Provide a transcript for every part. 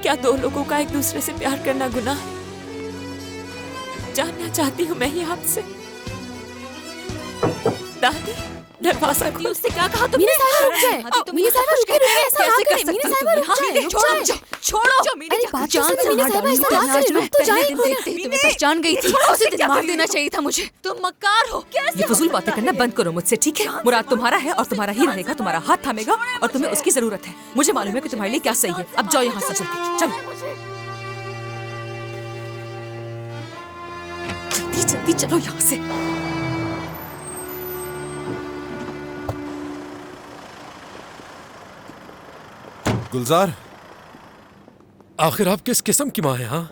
क्या दो लोगों का एक दूसरे से प्यार करना गुनाह है? जानना चाहती हूँ मैं ही आपसे। दादी, दरवाजा खोल। उससे क्या कहा तुमने? मीना साहिबा रुक जाए। मीना साहिबा रुकिए, रुकिए, ऐसा ना करें। मीना साहिबा रुक जाए, रुक जाए। छोड़ो। अरे बात जान से मीना साहिबा ऐसा ना करें, रुक तो जाए। तुम्हें पहचान गई थी, उसे दिन मार देना चाहिए था मुझे। तुम मक्कार हो। कैसे? ये फजूल बातें करना बंद करो मुझसे, ठीक है? मुराद तुम्हारा है और तुम्हारा ही रहेगा, तुम्हारा हाथ थामेगा और तुम्हें उसकी जरूरत है। मुझे मालूम है कि तुम्हारे लिए क्या सही है। अब जाओ यहाँ से, जल्दी चलो, जल्दी जल्दी चलो यहाँ से। गुलजार, आखिर आप किस किस्म की माँ हैं? हाँ,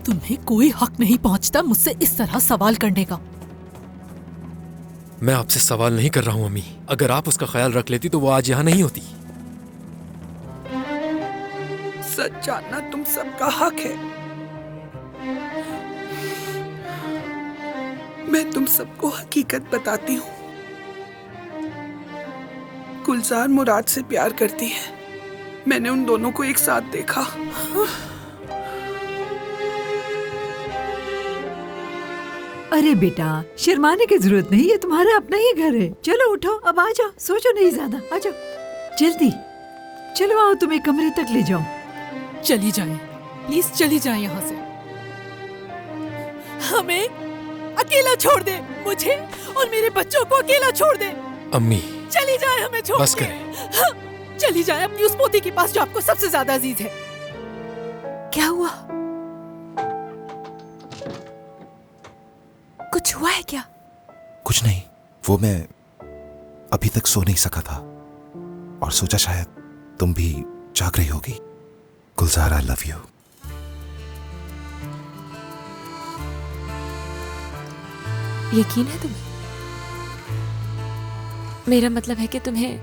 तुम्हें कोई हक नहीं पहुंचता मुझसे इस तरह सवाल करने का। मैं आपसे सवाल नहीं कर रहा हूँ अम्मी। अगर आप उसका ख्याल रख लेती तो वो आज यहाँ नहीं होती। सच जानना तुम सबका हक है। मैं तुम सबको हकीकत बताती हूँ। गुलजार मुराद से प्यार करती है। मैंने उन दोनों को एक साथ देखा। अरे बेटा, शर्माने की जरूरत नहीं, ये तुम्हारा अपना ही घर है। चलो उठो, अब आ जाओ, सोचो नहीं ज्यादा, आ जाओ जल्दी। चलो आओ, तुम्हें कमरे तक ले जाओ। चली जाए, प्लीज चली जाए यहाँ से। हमें अकेला छोड़ दे, मुझे और मेरे बच्चों को अकेला छोड़ दे। अम्मी चली जाए, हमें छोड़ बस के। करें। हाँ, चली जाए अपनी उस पोती के पास जो आपको सबसे ज्यादा अजीज है। क्या हुआ? कुछ हुआ है क्या? कुछ नहीं, वो मैं अभी तक सो नहीं सका था और सोचा शायद तुम भी जाग रही होगी। गुलजार, आई लव यू। यकीन है तुम्हें? मेरा मतलब है कि तुम्हें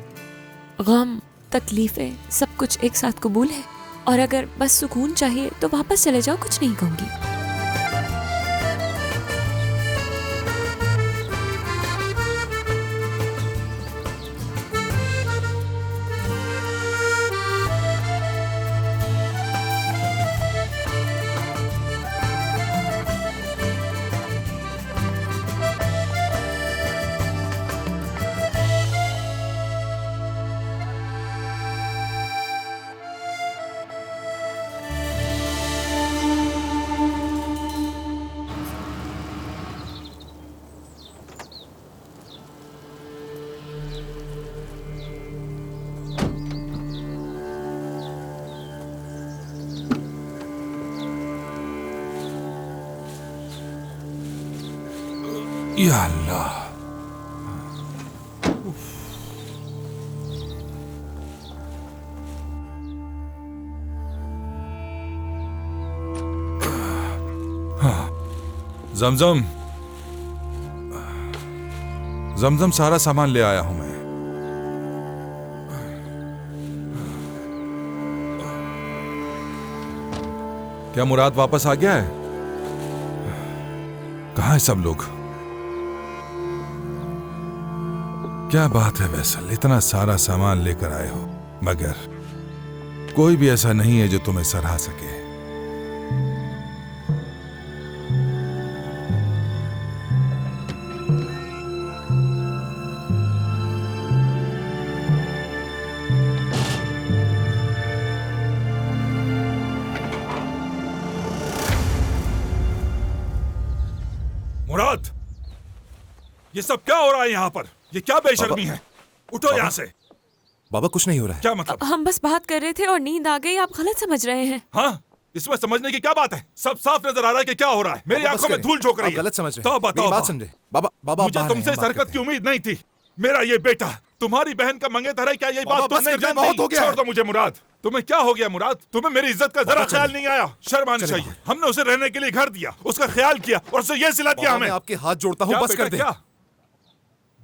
गम, तकलीफें, सब कुछ एक साथ कबूल है, और अगर बस सुकून चाहिए तो वापस चले जाओ, कुछ नहीं कहूंगी। या अल्लाह, जमजम, जमजम सारा सामान ले आया हूं मैं। क्या मुराद वापस आ गया है? कहाँ है सब लोग? क्या बात है वैसल, इतना सारा सामान लेकर आए हो, मगर कोई भी ऐसा नहीं है जो तुम्हें सराह सके। मुराद, ये सब क्या हो रहा है यहाँ पर? ये क्या बेशर्मी है? उठो यहाँ से। बाबा, कुछ नहीं हो रहा है। क्या मतलब? हम बस बात कर रहे थे और नींद आ गई, आप गलत समझ रहे हैं। हाँ, इसमें समझने की क्या बात है? सब साफ नजर आ रहा है कि क्या हो रहा है। मेरी आंखों में धूल झोंक रही है। गलत समझ रहे हैं। मेरी बात समझे। बाबा, बाबा, मुझे तुमसे इस हरकत की उम्मीद नहीं थी। मेरा ये बेटा तुम्हारी बहन का मंगेतर है, क्या ये बात तुम नहीं जानती? छोड़ दो मुझे मुराद। तुम्हें क्या हो गया मुराद? तुम्हें मेरी इज्जत का जरा ख्याल नहीं आया? शर्म आनी चाहिए। हमने उसे रहने के लिए घर दिया, उसका ख्याल किया और उसे ये सिला दिया हमें। आपके हाथ जोड़ता हूँ, बस कर दे।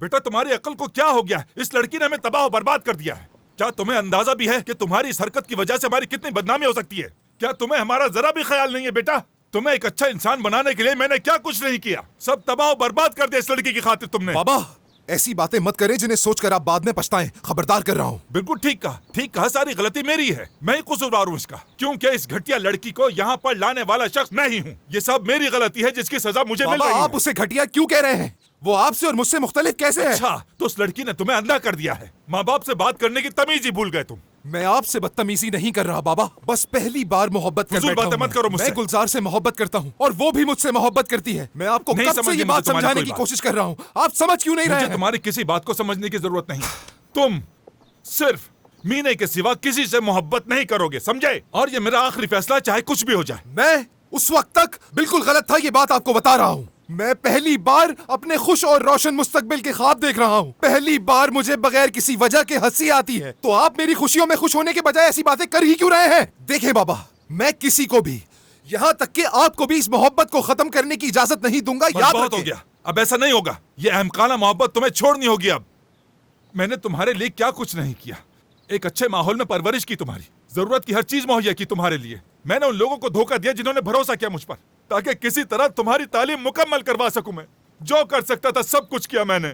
बेटा, तुम्हारी अकल को क्या हो गया? इस लड़की ने हमें तबाह और बर्बाद कर दिया है। क्या तुम्हें अंदाजा भी है कि तुम्हारी इस हरकत की वजह से हमारी कितनी बदनामी हो सकती है? क्या तुम्हें हमारा जरा भी ख्याल नहीं है बेटा? तुम्हें एक अच्छा इंसान बनाने के लिए मैंने क्या कुछ नहीं किया, सब तबाह और बर्बाद कर दिया इस लड़की की खातिर तुमने। बाबा, ऐसी बातें मत करें जिन्हें सोचकर आप बाद में पछताएं। खबरदार कर रहा हूँ। बिल्कुल ठीक कहा, सारी गलती मेरी है। मैं ही कसूरवार हूँ इसका, क्योंकि इस घटिया लड़की को यहाँ पर लाने वाला शख्स मैं ही हूँ। ये सब मेरी गलती है जिसकी सजा मुझे मिल रही है। आप उसे घटिया क्यों कह रहे हैं? वो आपसे और मुझसे मुख्तलिफ कैसे है? अच्छा, तो उस लड़की ने तुम्हें अंधा कर दिया है। माँ बाप से बात करने की तमीज ही भूल गए तुम। मैं आपसे बदतमीजी नहीं कर रहा बाबा, बस पहली बार मोहब्बत कर बैठा हूं। मत करो मुझसे। मैं गुलजार से मोहब्बत करता हूँ और वो भी मुझसे मोहब्बत करती है। मैं आपको कब से ये बात समझाने की कोशिश कर रहा हूँ, आप समझ क्यों नहीं रहे हैं? तुम्हारी किसी बात को समझने की जरूरत नहीं। तुम सिर्फ मीने के सिवा किसी से मोहब्बत नहीं करोगे, समझे? और ये मेरा आखिरी फैसला, चाहे कुछ भी हो जाए। मैं उस वक्त तक बिल्कुल गलत था, ये बात आपको बता रहा हूँ। मैं पहली बार अपने खुश और रोशन मुस्तकबिल के ख्वाब देख रहा हूँ। पहली बार मुझे बगैर किसी वजह के हंसी आती है। तो आप मेरी खुशियों में खुश होने के बजाय ऐसी बातें कर ही क्यों रहे हैं? देखें बाबा, मैं किसी को भी, यहाँ तक कि आपको भी, इस मोहब्बत को खत्म करने की इजाजत नहीं दूंगा। याद बहुत हो गया, अब ऐसा नहीं होगा। ये अहमकाना मोहब्बत तुम्हें छोड़नी होगी अब। मैंने तुम्हारे लिए क्या कुछ नहीं किया। एक अच्छे माहौल में परवरिश की, तुम्हारी जरूरत की हर चीज मुहैया की तुम्हारे लिए। मैंने उन लोगों को धोखा दिया जिन्होंने भरोसा किया मुझ पर, ताकि किसी तरह तुम्हारी तालीम मुकम्मल करवा सकूं। मैं जो कर सकता था सब कुछ किया मैंने।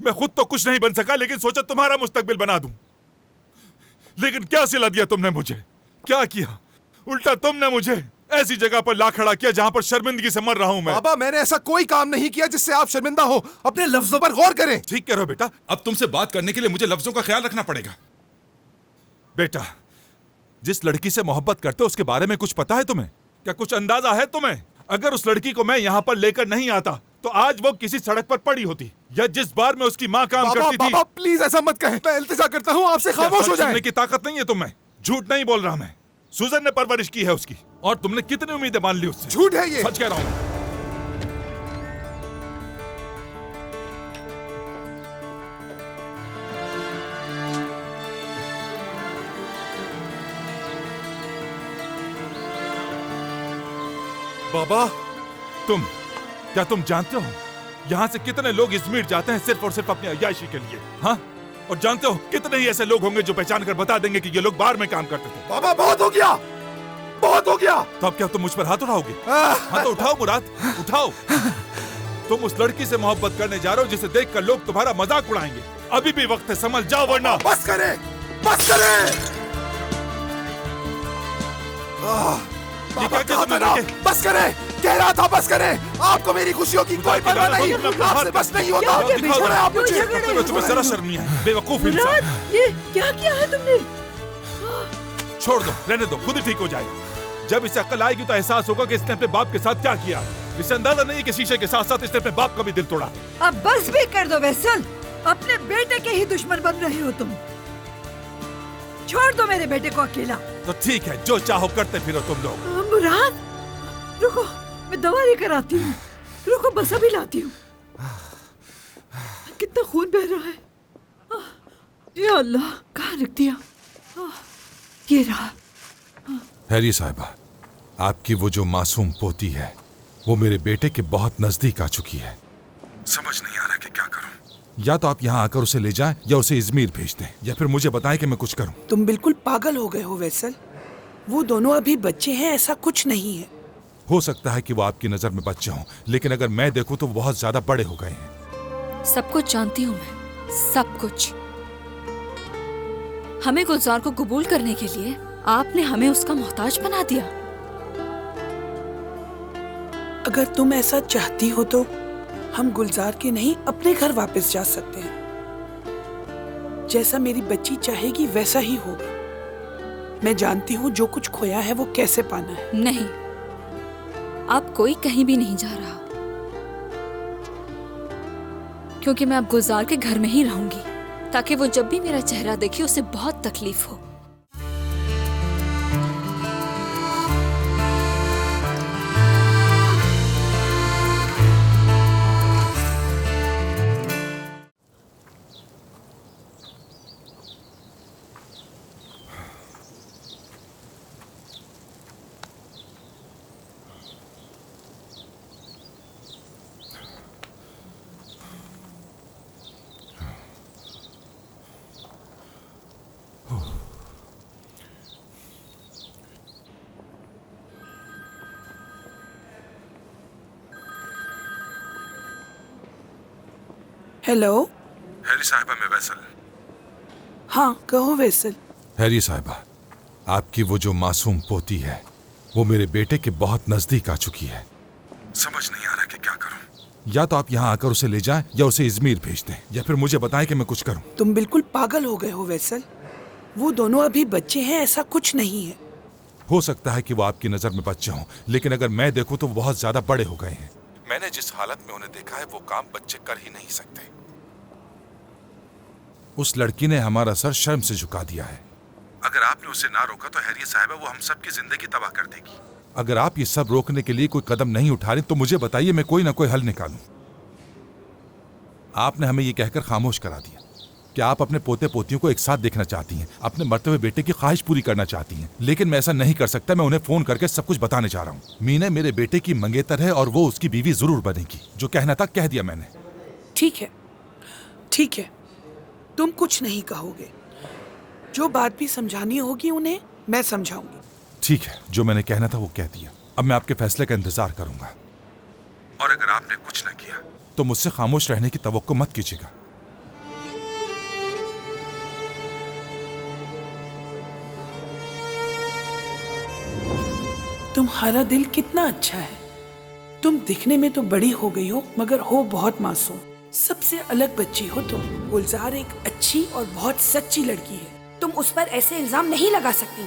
मैं खुद तो कुछ नहीं बन सका, लेकिन सोचा तुम्हारा मुस्तकबिल बना दूं। लेकिन क्या सिला दिया तुमने मुझे? क्या किया? उल्टा तुमने मुझे ऐसी जगह पर ला खड़ा किया जहां पर शर्मिंदगी से मर रहा हूं मैं। बाबा, मैंने ऐसा कोई काम नहीं किया जिससे आप शर्मिंदा हो। अपने लफ्जों पर गौर करें। ठीक कह रहे हो बेटा, अब तुमसे बात करने के लिए मुझे लफ्जों का ख्याल रखना पड़ेगा। बेटा, जिस लड़की से मोहब्बत करते हो उसके बारे में कुछ पता है तुम्हें? क्या कुछ अंदाजा है तुम्हें? अगर उस लड़की को मैं यहाँ पर लेकर नहीं आता तो आज वो किसी सड़क पर पड़ी होती, या जिस बार में उसकी माँ काम करती थी। बाबा प्लीज ऐसा मत कहें, मैं इल्तिजा करता हूँ आपसे, खामोश हो जाएं। की ताकत नहीं है तुम्हें। झूठ नहीं बोल रहा मैं। सुजन ने परवरिश की है उसकी, और तुमने कितनी उम्मीदें मान ली उससे। झूठ है ये। सच कह रहा हूँ। बाबा, क्या तुम जानते हो यहाँ से कितने लोग इजमीर जाते हैं सिर्फ और सिर्फ अपनी अय्याशी के लिए? हाँ, और जानते हो कितने ही ऐसे लोग होंगे जो पहचान कर बता देंगे कि ये लोग बार में काम करते थे। बाबा बहुत हो गया, बहुत हो गया। तो अब क्या तुम मुझ पर हाथ उठाओगे? हाँ तो उठाओ मुराद, उठाओ। तुम उस लड़की से मोहब्बत करने जा रहे हो जिसे देखकर लोग तुम्हारा मजाक उड़ाएंगे। अभी भी वक्त है, समझ जाओ वरना। बस करें, बस करें। बस करें, कह रहा था बस करें। आपको मेरी खुशियों की कोई परवाह नहीं, आपसे बस नहीं होता। आप मुझे, तुम्हें जरा शर्म नहीं है, बेवकूफ इंसान। ये क्या किया है तुमने? छोड़ दो, रहने दो, खुद ही ठीक हो जाएगा। जब इसे अक्ल आएगी तो एहसास होगा कि इसने अपने बाप के साथ क्या किया। इसे अंदाजा नहीं है कि शीशे के साथ साथ इसने अपने बाप का भी दिल तोड़ा। अब बस भी कर दो वैसल, अपने बेटे के ही दुश्मन बन रहे हो तुम। छोड़ दो मेरे बेटे को अकेला। तो ठीक है, जो चाहो करते फिरो तुम लोग। मुराद, रुको, मैं दवा लेकर आती हूँ। रुको, बस अभी लाती हूँ। कितना खून बह रहा है। या अल्लाह, कहाँ रख दिया? ये रहा। हैरी साहिबा, आपकी वो जो मासूम पोती है वो मेरे बेटे के बहुत नजदीक आ चुकी है। समझ नहीं आ रहा कि क्या करूं। या तो आप यहाँ आकर उसे ले जाएं या उसे इजमीर भेज दें, या फिर मुझे बताएं कि मैं कुछ करूं। तुम बिल्कुल पागल हो गए हो वैसल। वो दोनों अभी बच्चे हैं, ऐसा कुछ नहीं है। हो सकता है कि वो आपकी नजर में बच्चे हों, लेकिन अगर मैं देखूं तो वो बहुत ज्यादा बड़े हो गए हैं। सब कुछ जानती हूँ मैं, सब कुछ। हमें गुलजार को कबूल करने के लिए आपने हमें उसका मोहताज बना दिया। अगर तुम ऐसा चाहती हो तो हम गुलजार के नहीं अपने घर वापस जा सकते हैं। जैसा मेरी बच्ची चाहेगी वैसा ही होगा। मैं जानती हूँ जो कुछ खोया है वो कैसे पाना है। नहीं, अब कोई कहीं भी नहीं जा रहा, क्योंकि मैं अब गुलजार के घर में ही रहूंगी, ताकि वो जब भी मेरा चेहरा देखे उसे बहुत तकलीफ हो। हेलो। हैरी साहिबा, मैं वैसल। हाँ कहो वैसल। हैरी साहिबा, आपकी वो जो मासूम पोती है वो मेरे बेटे के बहुत नजदीक आ चुकी है। समझ नहीं आ रहा कि क्या करूं। या तो आप यहाँ आकर उसे ले जाएं या उसे इजमीर भेज दें, या फिर मुझे बताएं कि मैं कुछ करूं। तुम बिल्कुल पागल हो गए हो वैसल। वो दोनों अभी बच्चे हैं, ऐसा कुछ नहीं है। हो सकता है कि वो आपकी नजर में बच्चे हों, लेकिन अगर मैं देखूं तो वो बहुत ज्यादा बड़े हो गए हैं। मैंने जिस हालत में उन्हें देखा है वो काम बच्चे कर ही नहीं सकते। उस लड़की ने हमारा सर शर्म से झुका दिया है। अगर आपने उसे ना रोका तो हैरी साहिबा वो हम सब की जिंदगी तबाह कर देगी। अगर आप ये सब रोकने के लिए कोई कदम नहीं उठा रहे तो मुझे बताइए, मैं कोई ना कोई हल निकालूं। आपने हमें ये कहकर खामोश करा दिया कि आप अपने पोते पोतियों को एक साथ देखना चाहती हैं, अपने मरते हुए बेटे की ख्वाहिश पूरी करना चाहती हैं, लेकिन मैं ऐसा नहीं कर सकता। मैं उन्हें फोन करके सब कुछ बताने जा रहा हूँ। मीना मेरे बेटे की मंगेतर है और वो उसकी बीवी जरूर बनेगी। जो कहना था कह दिया मैंने। ठीक है, ठीक है, तुम कुछ नहीं कहोगे। जो बात भी समझानी होगी उन्हें मैं समझाऊंगी। ठीक है, जो मैंने कहना था वो कह दिया। अब मैं आपके फैसले का इंतजार करूंगा, और अगर आपने कुछ न किया तो मुझसे खामोश रहने की तवक्को मत कीजिएगा। तुम्हारा दिल कितना अच्छा है। तुम दिखने में तो बड़ी हो गई हो मगर हो बहुत मासूम। सबसे अलग बच्ची हो तुम। गुलजार एक अच्छी और बहुत सच्ची लड़की है। तुम उस पर ऐसे इल्जाम नहीं लगा सकती।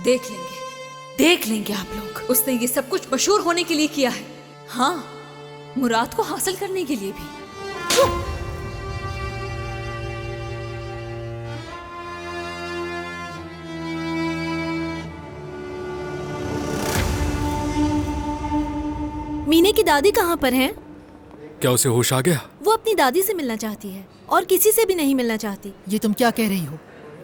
देख लेंगे आप लोग। उसने ये सब कुछ मशहूर होने के लिए किया है। हाँ, मुराद को हासिल करने के लिए भी। मीने की दादी कहाँ पर हैं? क्या उसे होश आ गया? वो अपनी दादी से मिलना चाहती है और किसी से भी नहीं मिलना चाहती। ये तुम क्या कह रही हो?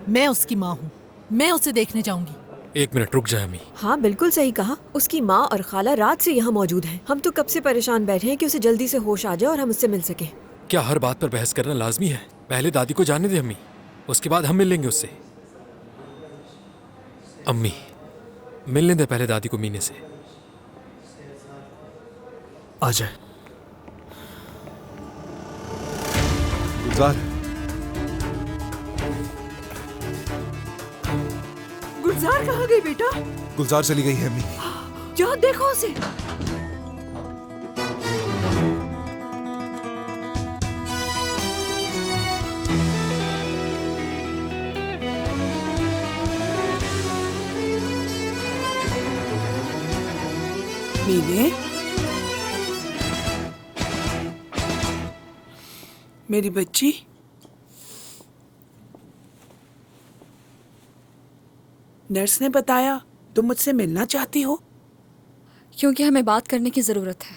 मैं उसकी माँ हूँ, मैं उसे देखने जाऊंगी। एक मिनट रुक जाए अम्मी। हाँ बिल्कुल सही कहा। उसकी माँ और खाला रात से यहाँ मौजूद हैं। हम तो कब से परेशान बैठे हैं कि उसे जल्दी से होश आ जाए और हम उससे मिल सके। क्या हर बात पर बहस करना लाजमी है? पहले दादी को जाने दे अम्मी, उसके बाद हम मिल लेंगे उससे। अम्मी मिलने दे पहले दादी को मीने से। आ जाए। गुलजार, गुलजार कहाँ गई बेटा? गुलजार चली गई है अम्मी। जाओ देखो उसे। मीने, मेरी बच्ची, नर्स ने बताया तुम मुझसे मिलना चाहती हो। क्योंकि हमें बात करने की जरूरत है।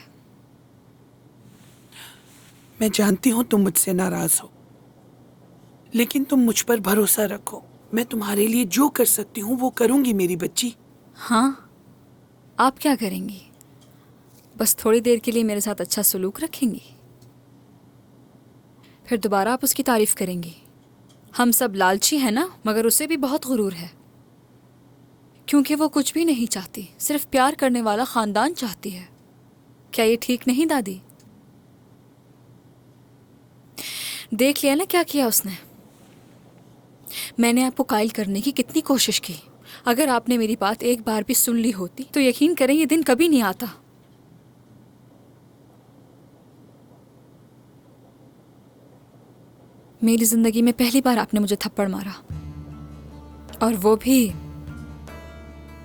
मैं जानती हूँ तुम मुझसे नाराज हो, लेकिन तुम मुझ पर भरोसा रखो। मैं तुम्हारे लिए जो कर सकती हूँ वो करूंगी मेरी बच्ची। हाँ, आप क्या करेंगी? बस थोड़ी देर के लिए मेरे साथ अच्छा सलूक रखेंगी, फिर दोबारा आप उसकी तारीफ करेंगी। हम सब लालची हैं ना, मगर उसे भी बहुत गुरूर है, क्योंकि वो कुछ भी नहीं चाहती, सिर्फ प्यार करने वाला खानदान चाहती है। क्या ये ठीक नहीं दादी? देख लिया ना क्या किया उसने। मैंने आपको कायल करने की कितनी कोशिश की। अगर आपने मेरी बात एक बार भी सुन ली होती तो यकीन करें ये दिन कभी नहीं आता। मेरी जिंदगी में पहली बार आपने मुझे थप्पड़ मारा, और वो भी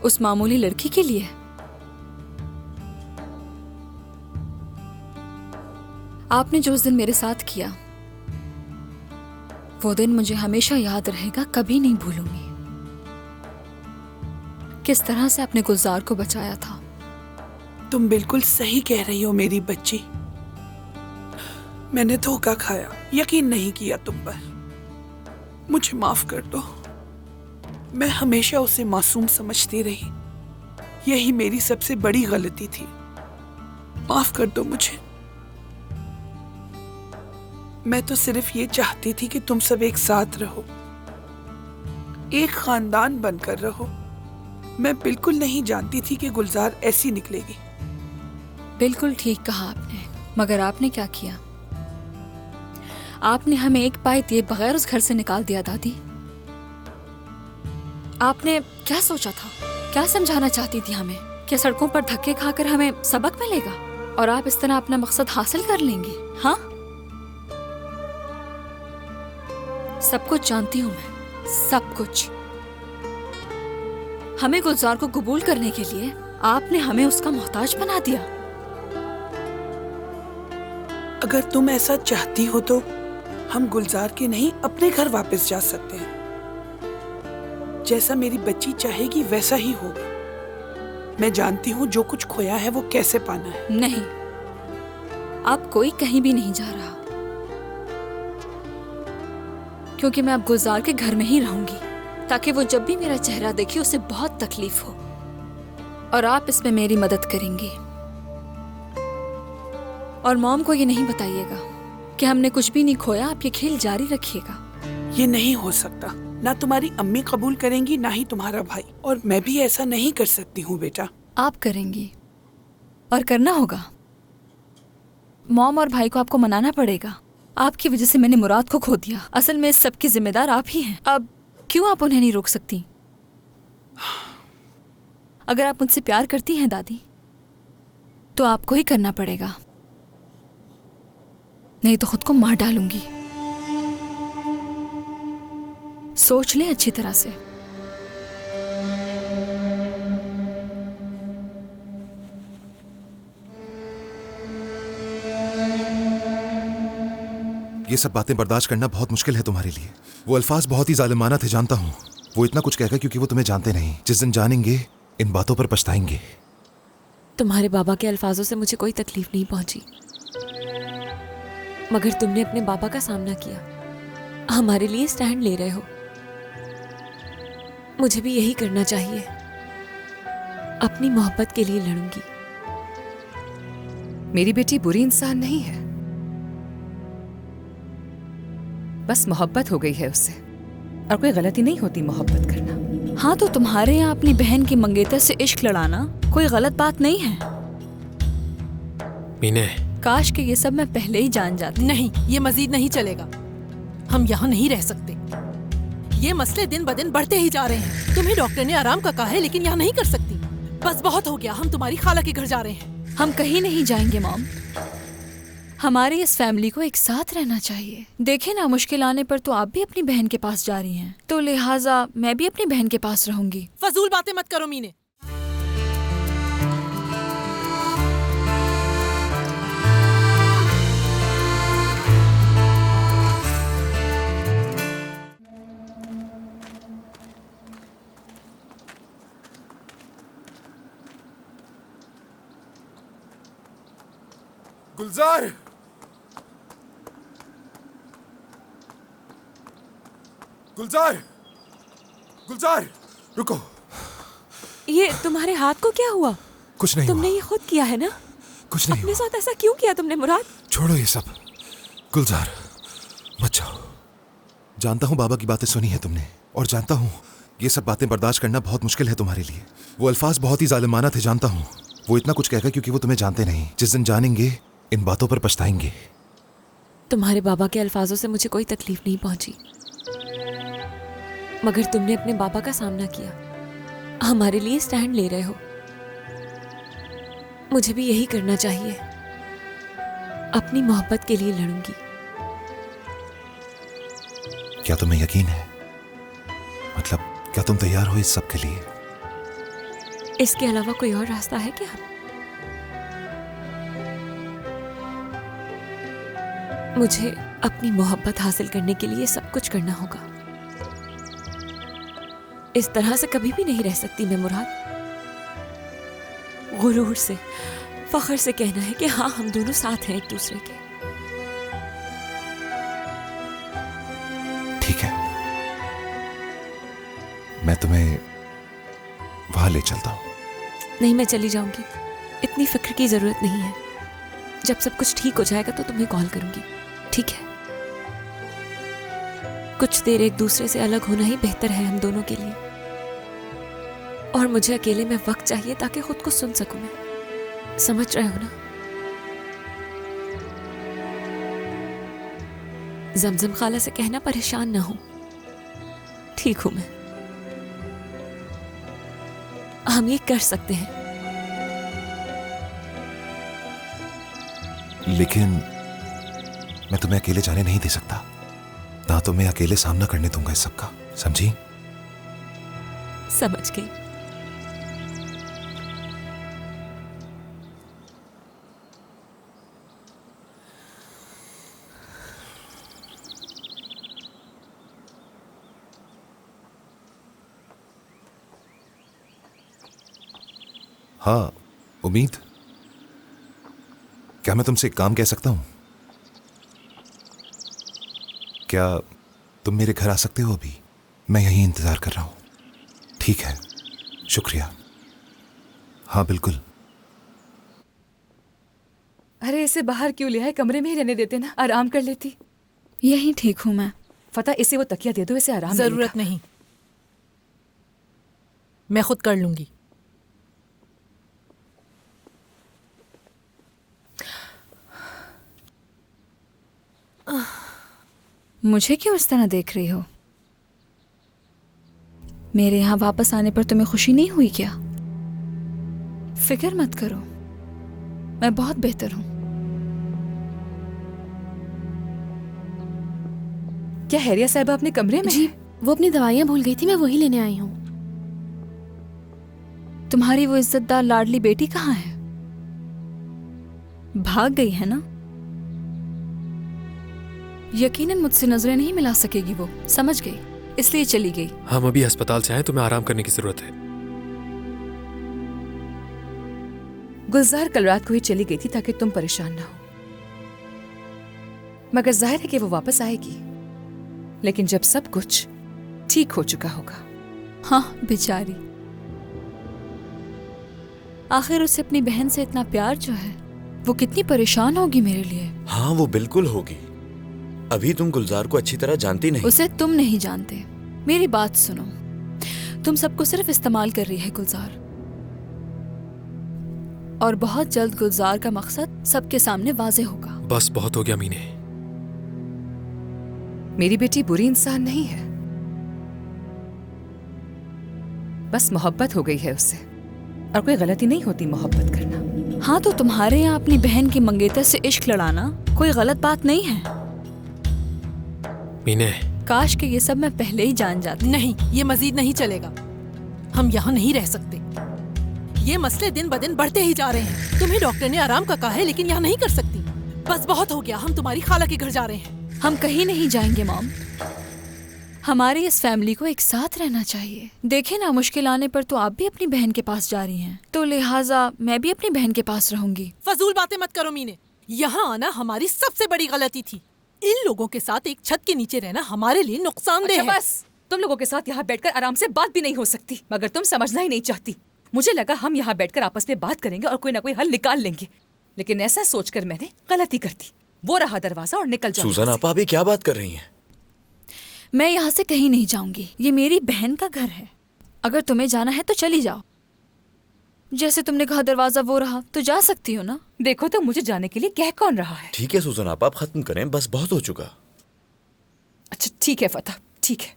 उस मामूली लड़की के लिए। आपने जो उस दिन मेरे साथ किया वो दिन मुझे हमेशा याद रहेगा, कभी नहीं भूलूंगी। किस तरह से आपने गुलजार को बचाया था। तुम बिल्कुल सही कह रही हो मेरी बच्ची। मैंने धोखा खाया, यकीन नहीं किया तुम पर। मुझे माफ कर दो। मैं हमेशा उसे मासूम समझती रही। यही मेरी सबसे बड़ी गलती थी। माफ कर दो मुझे। मैं तो सिर्फ ये चाहती थी कि तुम सब एक साथ रहो, एक खानदान बनकर रहो। मैं बिल्कुल नहीं जानती थी कि गुलजार ऐसी निकलेगी। बिल्कुल ठीक कहा आपने, मगर आपने क्या किया? आपने हमें एक पाई दिए बगैर उस घर से निकाल दिया दादी। आपने क्या सोचा था? क्या समझाना चाहती थी हमें? क्या सड़कों पर धक्के खाकर हमें सबक मिलेगा और आप इस तरह अपना मकसद हासिल कर लेंगी? हाँ, सब कुछ जानती हूँ मैं, सब कुछ। हमें गुलजार को कबूल करने के लिए आपने हमें उसका मोहताज बना दिया। अगर तुम ऐसा चाहती हो तो हम गुलजार के नहीं अपने घर वापस जा सकते हैं। जैसा मेरी बच्ची चाहेगी वैसा ही होगा। मैं जानती हूँ जो कुछ खोया है वो कैसे पाना है। नहीं, अब कोई कहीं भी नहीं जा रहा, क्योंकि मैं अब गुलजार के घर में ही रहूंगी, ताकि वो जब भी मेरा चेहरा देखे उसे बहुत तकलीफ हो, और आप इसमें मेरी मदद करेंगी। और मॉम को ये नहीं बताइएगा कि हमने कुछ भी नहीं खोया, आप ये खेल जारी रखिएगा। ये नहीं हो सकता। ना तुम्हारी अम्मी कबूल करेंगी ना ही तुम्हारा भाई, और मैं भी ऐसा नहीं कर सकती हूँ बेटा। आप करेंगी, और करना होगा। मॉम और भाई को आपको मनाना पड़ेगा। आपकी वजह से मैंने मुराद को खो दिया। असल में इस सब की जिम्मेदार आप ही हैं। अब क्यों आप उन्हें नहीं रोक सकती? अगर आप मुझसे प्यार करती हैं दादी, तो आपको ही करना पड़ेगा, नहीं तो खुद को मार डालूंगी। सोच लें अच्छी तरह से। ये सब बातें बर्दाश्त करना बहुत मुश्किल है तुम्हारे लिए। वो अल्फाज बहुत ही जालिमाना थे, जानता हूँ। वो इतना कुछ कहेगा क्योंकि वो तुम्हें जानते नहीं। जिस दिन जानेंगे इन बातों पर पछताएंगे। तुम्हारे बाबा के अल्फाजों से मुझे कोई तकलीफ नहीं पहुंची, मगर तुमने अपने बाबा का सामना किया, हमारे लिए स्टैंड ले रहे हो। मुझे भी यही करना चाहिए। अपनी मोहब्बत के लिए लड़ूंगी। मेरी बेटी बुरी इंसान नहीं है, बस मोहब्बत हो गई है उससे, और कोई गलती नहीं होती मोहब्बत करना। हाँ, तो तुम्हारे यहाँ अपनी बहन की मंगेतर से इश्क लड़ाना कोई गलत बात नहीं है। मीने, काश कि ये सब मैं पहले ही जान जाती। नहीं, ये मजीद नहीं चलेगा। हम यहाँ नहीं रह सकते। ये मसले दिन ब दिन बढ़ते ही जा रहे हैं। तुम्हें डॉक्टर ने आराम का कहा है, लेकिन यहाँ नहीं कर सकती। बस बहुत हो गया। हम तुम्हारी खाला के घर जा रहे हैं। हम कहीं नहीं जाएंगे मॉम। हमारी इस फैमिली को एक साथ रहना चाहिए। देखे ना, मुश्किल आने पर तो आप भी अपनी बहन के पास जा रही हैं, तो लिहाजा मैं भी अपनी बहन के पास रहूंगी। फजूल बातें मत करो मीने। गुलजार, गुलजार, गुलजार, रुको। ये तुम्हारे हाथ को क्या हुआ? कुछ नहीं तुमने हुआ। ये खुद किया है ना? कुछ नहीं अपने हुआ। साथ ऐसा क्यों किया तुमने मुराद? छोड़ो ये सब। गुलजार, मत जाओ। जानता हूँ बाबा की बातें सुनी है तुमने, और जानता हूँ ये सब बातें बर्दाश्त करना बहुत मुश्किल है तुम्हारे लिए। वो अल्फाज बहुत ही जालिमाना थे, जानता हूँ। वो इतना कुछ कहेगा क्योंकि वो तुम्हें जानते नहीं। जिस दिन जानेंगे इन बातों पर पछताएंगे। तुम्हारे बाबा के अल्फाजों से मुझे कोई तकलीफ नहीं पहुंची, मगर तुमने अपने बाबा का सामना किया, हमारे लिए स्टैंड ले रहे हो। मुझे भी यही करना चाहिए। अपनी मोहब्बत के लिए लड़ूंगी। क्या तुम्हें यकीन है? मतलब क्या तुम तैयार हो इस सब के लिए? इसके अलावा कोई और रास्ता है क्या? मुझे अपनी मोहब्बत हासिल करने के लिए सब कुछ करना होगा। इस तरह से कभी भी नहीं रह सकती मैं मुराद। गुरूर से, फख्र से कहना है कि हाँ, हम दोनों साथ हैं एक दूसरे के। ठीक है, मैं तुम्हें वहां ले चलता हूं। नहीं, मैं चली जाऊंगी। इतनी फिक्र की जरूरत नहीं है। जब सब कुछ ठीक हो जाएगा तो तुम्हें कॉल करूंगी, ठीक है? कुछ देर एक दूसरे से अलग होना ही बेहतर है हम दोनों के लिए। और मुझे अकेले में वक्त चाहिए ताकि खुद को सुन सकूं मैं। समझ रहे हो ना? जमजम खाला से कहना परेशान ना हो, ठीक हूं मैं। हम ये कर सकते हैं। लेकिन मैं तुम्हें अकेले जाने नहीं दे सकता, ना तो मैं अकेले सामना करने दूंगा इस सब का, समझी? समझ गई। हाँ उम्मीद, क्या मैं तुमसे एक काम कह सकता हूं? क्या तुम मेरे घर आ सकते हो अभी? मैं यहीं इंतजार कर रहा हूं। ठीक है, शुक्रिया। हाँ बिल्कुल। अरे इसे बाहर क्यों लिया है? कमरे में ही रहने देते ना, आराम कर लेती। यही ठीक हूँ मैं। फतेह, इसे वो तकिया दे दो, इसे आराम जरूरत नहीं, मैं खुद कर लूंगी। मुझे क्यों इस तरह देख रही हो? मेरे यहाँ वापस आने पर तुम्हें खुशी नहीं हुई क्या? फिक्र मत करो, मैं बहुत बेहतर हूँ। क्या हैरिया साहिबा अपने कमरे में? जी, वो अपनी दवाइयाँ भूल गई थी, मैं वही लेने आई हूँ। तुम्हारी वो इज्जतदार लाडली बेटी कहाँ है? भाग गई है ना? यकीनन मुझसे नजरें नहीं मिला सकेगी वो, समझ गई, इसलिए चली गई। हम अभी अस्पताल से आए, तुम्हें आराम करने की जरूरत है। गुलजार कल रात को ही चली गई थी ताकि तुम परेशान ना हो, मगर जाहिर है कि वो वापस आएगी, लेकिन जब सब कुछ ठीक हो चुका होगा। हाँ बेचारी, आखिर उसे अपनी बहन से इतना प्यार जो है, वो कितनी परेशान होगी मेरे लिए। हाँ वो बिल्कुल होगी। अभी तुम गुलजार को अच्छी तरह जानती नहीं। उसे तुम नहीं जानते। मेरी बात सुनो, तुम सबको सिर्फ इस्तेमाल कर रही है गुलजार, और बहुत जल्द गुलजार का मकसद सबके सामने वाज़े होगा। बस बहुत हो गया मीने। मेरी बेटी बुरी इंसान नहीं है, बस मोहब्बत हो गई है उससे, और कोई गलती नहीं होती मोहब्बत करना। हाँ तो तुम्हारे यहाँ अपनी बहन की मंगेतर से इश्क लड़ाना कोई गलत बात नहीं है। मीने, काश के ये सब मैं पहले ही जान जाती। नहीं, ये मजीद नहीं चलेगा। हम यहाँ नहीं रह सकते। ये मसले दिन ब दिन बढ़ते ही जा रहे हैं। तुम्हें डॉक्टर ने आराम का कहा है, लेकिन यहाँ नहीं कर सकती। बस बहुत हो गया, हम तुम्हारी खाला के घर जा रहे हैं। हम कहीं नहीं जाएंगे मॉम, हमारी इस फैमिली को एक साथ रहना चाहिए। देखे ना, मुश्किल आने पर तो आप भी अपनी बहन के पास जा रही हैं, तो लिहाजा मैं भी अपनी बहन के पास रहूंगी। फजूल बातें मत करो मीने, यहाँ आना हमारी सबसे बड़ी गलती थी। इन लोगों के साथ एक छत के नीचे रहना हमारे लिए नुकसानदेह है। बस तुम लोगों के साथ यहाँ बैठकर आराम से बात भी नहीं हो सकती, मगर तुम समझना ही नहीं चाहती। मुझे लगा हम यहाँ बैठकर आपस में बात करेंगे और कोई ना कोई हल निकाल लेंगे, लेकिन ऐसा सोचकर मैंने गलती कर दी। वो रहा दरवाजा और निकल जाओ। सुजन आपा अभी क्या बात कर रही हैं? मैं यहाँ से कहीं नहीं जाऊंगी, ये मेरी बहन का घर है। अगर तुम्हें जाना है तो चली जाओ, जैसे तुमने कहा दरवाजा वो रहा तो जा सकती हो ना। देखो तो मुझे जाने के लिए कह कौन रहा है। ठीक है सुजन आपा, आप खत्म करें, बस बहुत हो चुका। अच्छा ठीक है फतेह, ठीक है।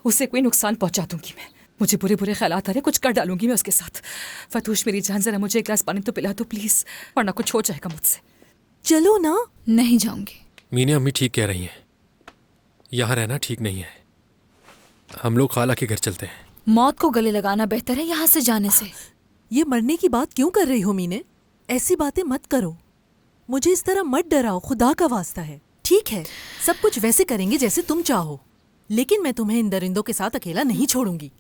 उसे कोई नुकसान पहुंचा दूंगी मैं। मुझे बुरे बुरे ख्यालात आ रहे, कुछ कर डालूंगी मैं उसके साथ। फतूश मेरी जान, जरा मुझे एक गिलास पानी तो पिला दो प्लीज, वरना कुछ हो जाएगा मुझसे। चलो ना। नहीं जाऊंगी। मीने अम्मी ठीक कह रही हैं, यहाँ रहना ठीक नहीं है। हम लोग खाला के घर चलते हैं। मौत को गले लगाना बेहतर है यहाँ से जाने से। ये मरने की बात क्यों कर रही हो मीने? ऐसी बातें मत करो, मुझे इस तरह मत डराओ, खुदा का वास्ता है। ठीक है, सब कुछ वैसे करेंगे जैसे तुम चाहो, लेकिन मैं तुम्हें इन दरिंदों के साथ अकेला नहीं छोड़ूंगी।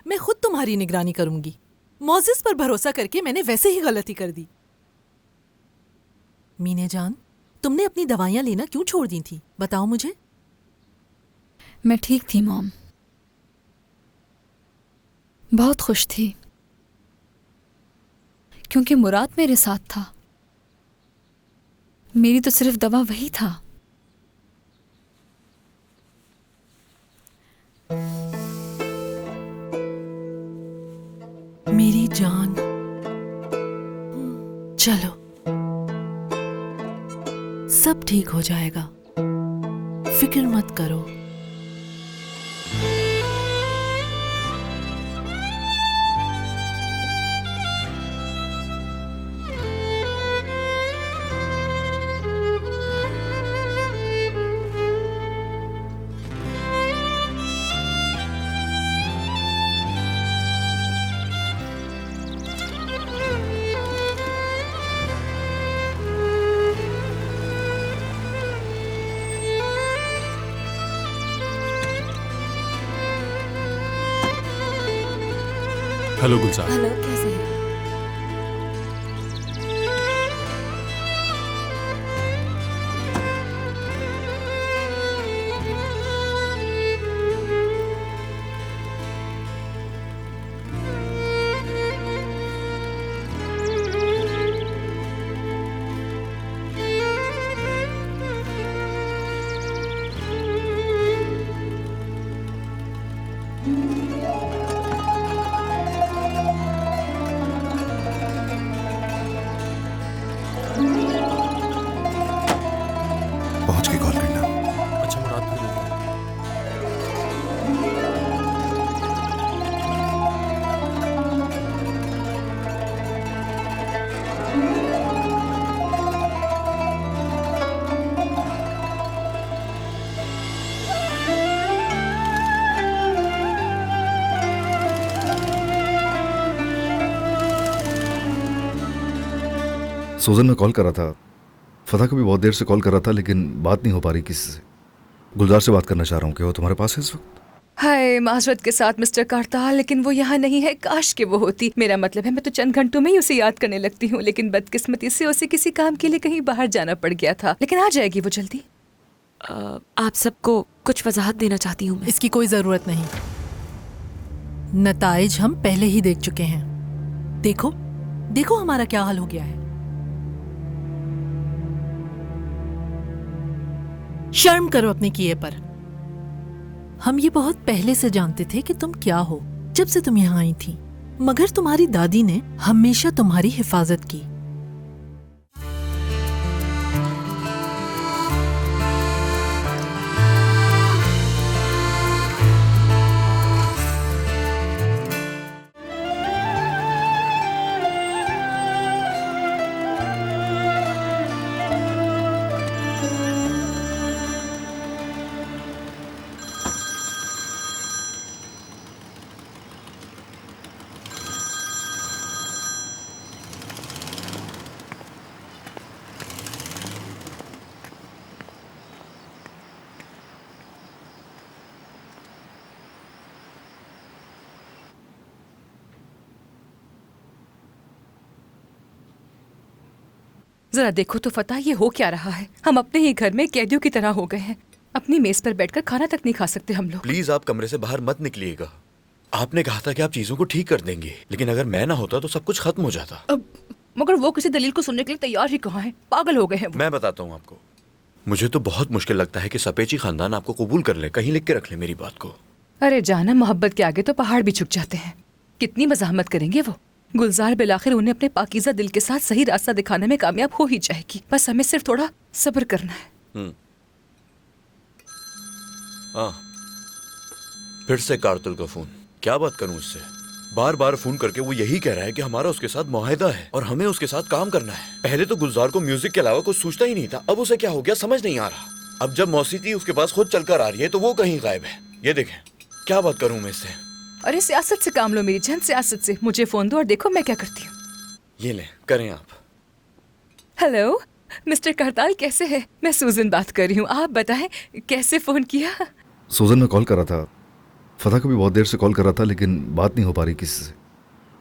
मैं खुद तुम्हारी निगरानी करूंगी। मोजिस पर भरोसा करके मैंने वैसे ही गलती कर दी। मीने जान, तुमने अपनी दवाइयां लेना क्यों छोड़ दी थी, बताओ मुझे। मैं ठीक थी मॉम, बहुत खुश थी, क्योंकि मुराद मेरे साथ था। मेरी तो सिर्फ दवा वही था। मेरी जान, चलो। सब ठीक हो जाएगा, फिक्र मत करो। हेलो गुलजार। हेलो, कैसे हैं? पहुंच के कॉल करना। अच्छा मुराद, फिर मिलते हैं। सूजन ने कॉल करा था, फता को भी बहुत देर से कॉल कर रहा था, लेकिन बात नहीं हो पा रही किसी से। गुलजार से बात करना चाह रहा हूँ, क्या वो तुम्हारे पास है इस वक्त? हाय माजरत के साथ मिस्टर कारताल, लेकिन वो यहाँ नहीं है। काश के वो होती। मेरा मतलब है मैं तो चंद घंटों में ही उसे याद करने लगती हूँ, लेकिन बदकिस्मती से उसे किसी काम के लिए कहीं बाहर जाना पड़ गया था। लेकिन आ जाएगी वो जल्दी। आप सबको कुछ वजाहत देना चाहती हूँ मैं। इसकी कोई जरूरत नहीं, नताइज हम पहले ही देख चुके हैं। देखो देखो हमारा क्या हाल हो गया है। शर्म करो अपने किए पर। हम ये बहुत पहले से जानते थे कि तुम क्या हो, जब से तुम यहाँ आई थी, मगर तुम्हारी दादी ने हमेशा तुम्हारी हिफाजत की। जरा देखो तो फता, ये हो क्या रहा है। हम अपने ही घर में कैदियों की तरह हो गए हैं। अपनी मेज पर बैठकर खाना तक नहीं खा सकते हम लोग। प्लीज आप कमरे से बाहर मत निकलिएगा। आपने कहा था कि आप चीजों को ठीक कर देंगे, लेकिन अगर मैं ना होता तो सब कुछ खत्म हो जाता। मगर वो किसी दलील को सुनने के लिए तैयार ही कहाँ है। पागल हो गए हैं वो। मैं बताता हूँ आपको। मुझे तो बहुत मुश्किल लगता है कि सपेची खानदान आपको कबूल कर ले। कहीं लिख के रख ले मेरी बात को। अरे जाना, मोहब्बत के आगे तो पहाड़ भी झुक जाते हैं। कितनी मज़ाहमत करेंगे वो। गुलजार बिलाखिर उन्हें अपने पाकीज़ा दिल के साथ सही रास्ता दिखाने में कामयाब हो ही जाएगी। बस हमें सिर्फ थोड़ा सब्र करना है। हाँ, फिर से कारतुल का फोन। क्या बात करूं उससे? बार बार फोन करके वो यही कह रहा है कि हमारा उसके साथ मुआहिदा है और हमें उसके साथ काम करना है। पहले तो गुलजार को म्यूजिक के अलावा कुछ सूझता ही नहीं था, अब उसे क्या हो गया समझ नहीं आ रहा। अब जब मौसीकी उसके पास खुद चलकर आ रही है तो वो कहीं गायब है। ये देखें, क्या बात करूं मैं इससे? अरे सियासत से काम लो मेरी जान, सियासत से। मुझे फोन दो और देखो मैं क्या करती हूँ। ये ले, करें आप। हेलो मिस्टर करताल, कैसे है? मैं सूजन बात कर रही हूँ। आप बताएं कैसे फोन किया? सूजन ने कॉल करा था, फता को भी बहुत देर से कॉल कर रहा था, लेकिन बात नहीं हो पा रही किसी से।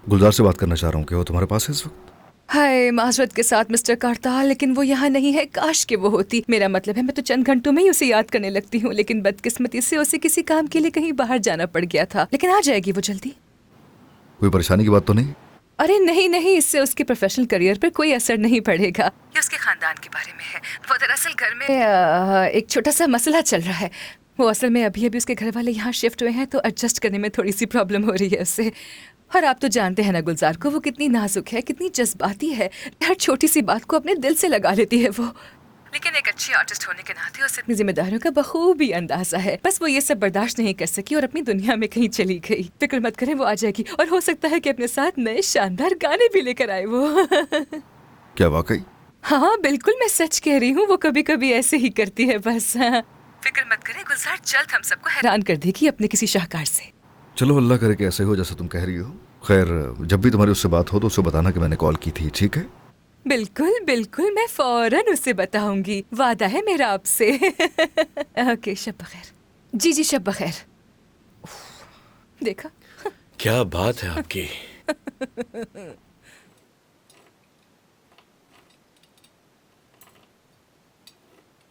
गुलजार से बात करना चाह रहा हूँ, क्या वो तुम्हारे पास है इस वक्त? हाय माजरत के साथ मिस्टर करताल, लेकिन वो यहाँ नहीं है। काश के वो होती। मेरा मतलब है मैं तो चंद घंटों में ही उसे याद करने लगती हूँ, लेकिन बदकिस्मती से उसे किसी काम के लिए कहीं बाहर जाना पड़ गया था। लेकिन आ जाएगी वो जल्दी। कोई परेशानी की बात तो नहीं? अरे नहीं नहीं, इससे उसके प्रोफेशनल करियर पर कोई असर नहीं पड़ेगा। ये उसके खानदान के बारे में है। वो दरअसल घर में एक छोटा सा मसला चल रहा है। वो असल में अभी अभी उसके घर वाले यहाँ शिफ्ट हुए हैं, तो एडजस्ट करने में थोड़ी सी प्रॉब्लम हो रही है उससे। और आप तो जानते हैं ना गुलजार को, वो कितनी नाजुक है, कितनी जज्बाती है। हर छोटी सी बात को अपने दिल से लगा लेती है वो। लेकिन एक अच्छी आर्टिस्ट होने के नाते उसे अपनी जिम्मेदारियों का बखूबी अंदाजा है। बस वो ये सब बर्दाश्त नहीं कर सकी और अपनी दुनिया में कहीं चली गई। फिक्र मत करें, वो आ जाएगी और हो सकता है कि अपने साथ नए शानदार गाने भी लेकर आए वो। क्या वाकई? हाँ बिल्कुल, मैं सच कह रही हूँ। वो कभी कभी ऐसे ही करती है बस। फिक्र मत करें, गुलजार जल्द हम सबको हैरान कर देगी अपने किसी शाहकार से। चलो अल्लाह करे कि ऐसे हो जैसा तुम कह रही हो। खैर, जब भी तुम्हारी उससे बात हो तो उसे बताना कि मैंने कॉल की थी, ठीक है? बिल्कुल बिल्कुल, मैं फौरन उसे बताऊंगी, वादा है मेरा आपसे। ओके, शब बखैर। जी जी, शब बखैर। देखा, क्या बात है आपकी।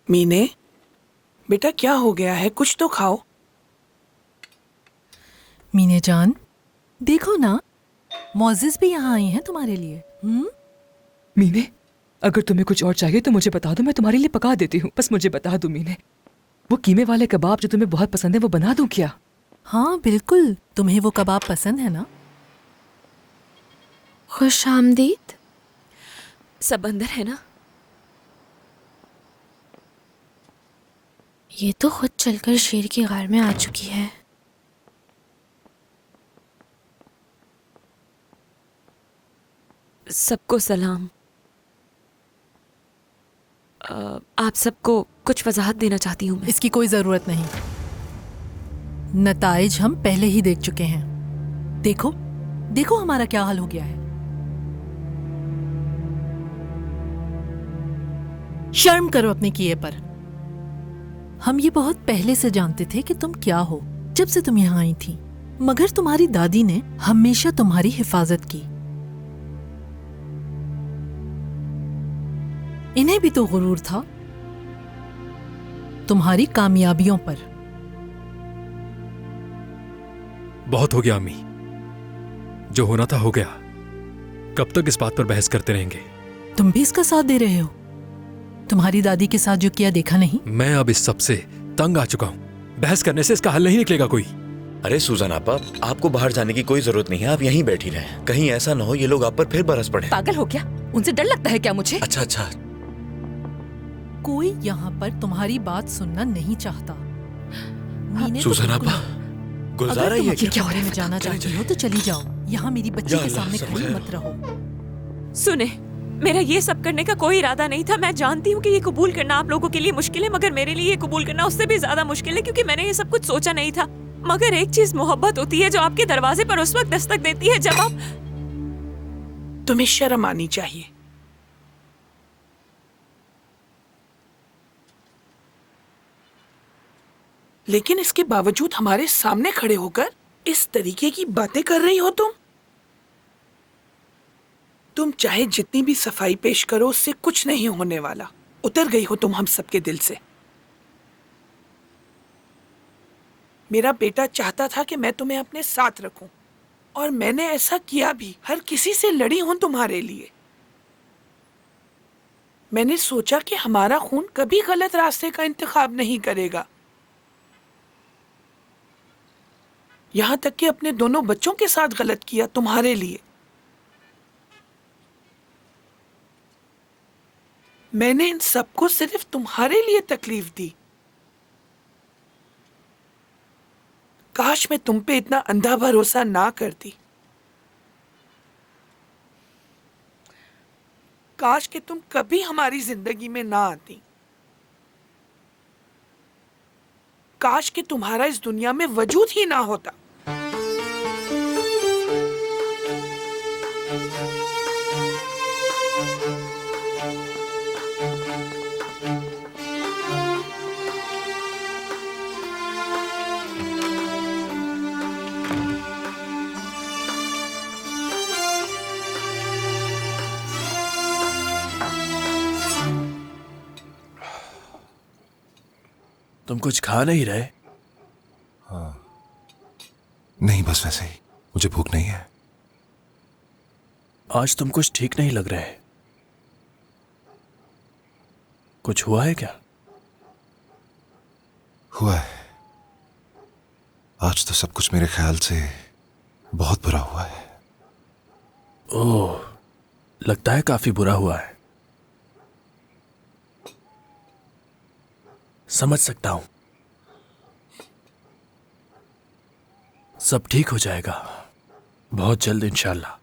मीने, बेटा क्या हो गया है? कुछ तो खाओ। मीने जान, देखो ना, मोजिस भी यहाँ आई हैं तुम्हारे लिए। मीने, अगर तुम्हें कुछ और चाहिए तो मुझे बता दो, मैं तुम्हारे लिए पका देती हूँ। बस मुझे बता दो मीने, वो कीमे वाले कबाब जो तुम्हें बहुत पसंद है वो बना दूं क्या? हाँ बिल्कुल, तुम्हें वो कबाब पसंद है ना? खुश आमदीद। सब अंदर है ना? ये तो खुद चलकर शेर की गार में आ चुकी है। सबको सलाम। आप सबको कुछ वजाहत देना चाहती हूँ मैं। इसकी कोई जरूरत नहीं, नताइज हम पहले ही देख चुके हैं। देखो देखो हमारा क्या हाल हो गया है। शर्म करो अपने किए पर। हम ये बहुत पहले से जानते थे कि तुम क्या हो, जब से तुम यहाँ आई थी। मगर तुम्हारी दादी ने हमेशा तुम्हारी हिफाजत की। इन्हें भी तो गुरूर था तुम्हारी कामयाबियों पर। बहुत हो गया अम्मी, जो होना था हो गया। कब तक इस बात पर बहस करते रहेंगे? तुम भी इसका साथ दे रहे हो। तुम्हारी दादी के साथ जो किया देखा नहीं? मैं अब इस सब से तंग आ चुका हूँ। बहस करने से इसका हल नहीं निकलेगा कोई। अरे सुजन आपा, आपको बाहर जाने की कोई जरूरत नहीं है, आप यहीं बैठी रहें। कहीं ऐसा ना हो ये लोग आप पर फिर बरस पड़े। पागल हो क्या? उनसे डर लगता है क्या मुझे? अच्छा अच्छा, कोई यहाँ पर तुम्हारी बात सुनना नहीं चाहता। सुजन आपा, गुलजार अगर तुम है अपने क्या? कमरे में जाना चाहती हो तो चली जाओ। यहाँ मेरी बच्ची के सामने खड़ी मत रहो। सुने, मेरा ये सब करने का कोई इरादा नहीं था। मैं जानती हूँ कि ये कबूल करना आप लोगों के लिए मुश्किल है, मगर मेरे लिए ये कबूल करना उससे भी ज्यादा मुश्किल है, क्योंकि मैंने ये सब कुछ सोचा नहीं था। मगर एक चीज मोहब्बत होती है जो आपके दरवाजे पर उस वक्त दस्तक देती है जब आप। तुम्हें शर्म आनी चाहिए। लेकिन इसके बावजूद हमारे सामने खड़े होकर इस तरीके की बातें कर रही हो तुम चाहे जितनी भी सफाई पेश करो उससे कुछ नहीं होने वाला। उतर गई हो तुम हम सबके दिल से। मेरा बेटा चाहता था कि मैं तुम्हें अपने साथ रखूं, और मैंने ऐसा किया भी। हर किसी से लड़ी हूं तुम्हारे लिए। मैंने सोचा कि हमारा खून कभी गलत रास्ते का इंतखाब नहीं करेगा। यहां तक कि अपने दोनों बच्चों के साथ गलत किया तुम्हारे लिए। मैंने इन सबको सिर्फ तुम्हारे लिए तकलीफ दी। काश मैं तुम पे इतना अंधा भरोसा ना करती। काश कि तुम कभी हमारी जिंदगी में ना आती। काश कि तुम्हारा इस दुनिया में वजूद ही ना होता। तुम कुछ खा नहीं रहे? हाँ, नहीं, बस वैसे ही। मुझे भूख नहीं है। आज तुम कुछ ठीक नहीं लग रहे। कुछ हुआ है क्या? हुआ है। आज तो सब कुछ मेरे ख्याल से बहुत बुरा हुआ है। ओह, लगता है काफी बुरा हुआ है। समझ सकता हूं। सब ठीक हो जाएगा बहुत जल्द इंशाल्लाह।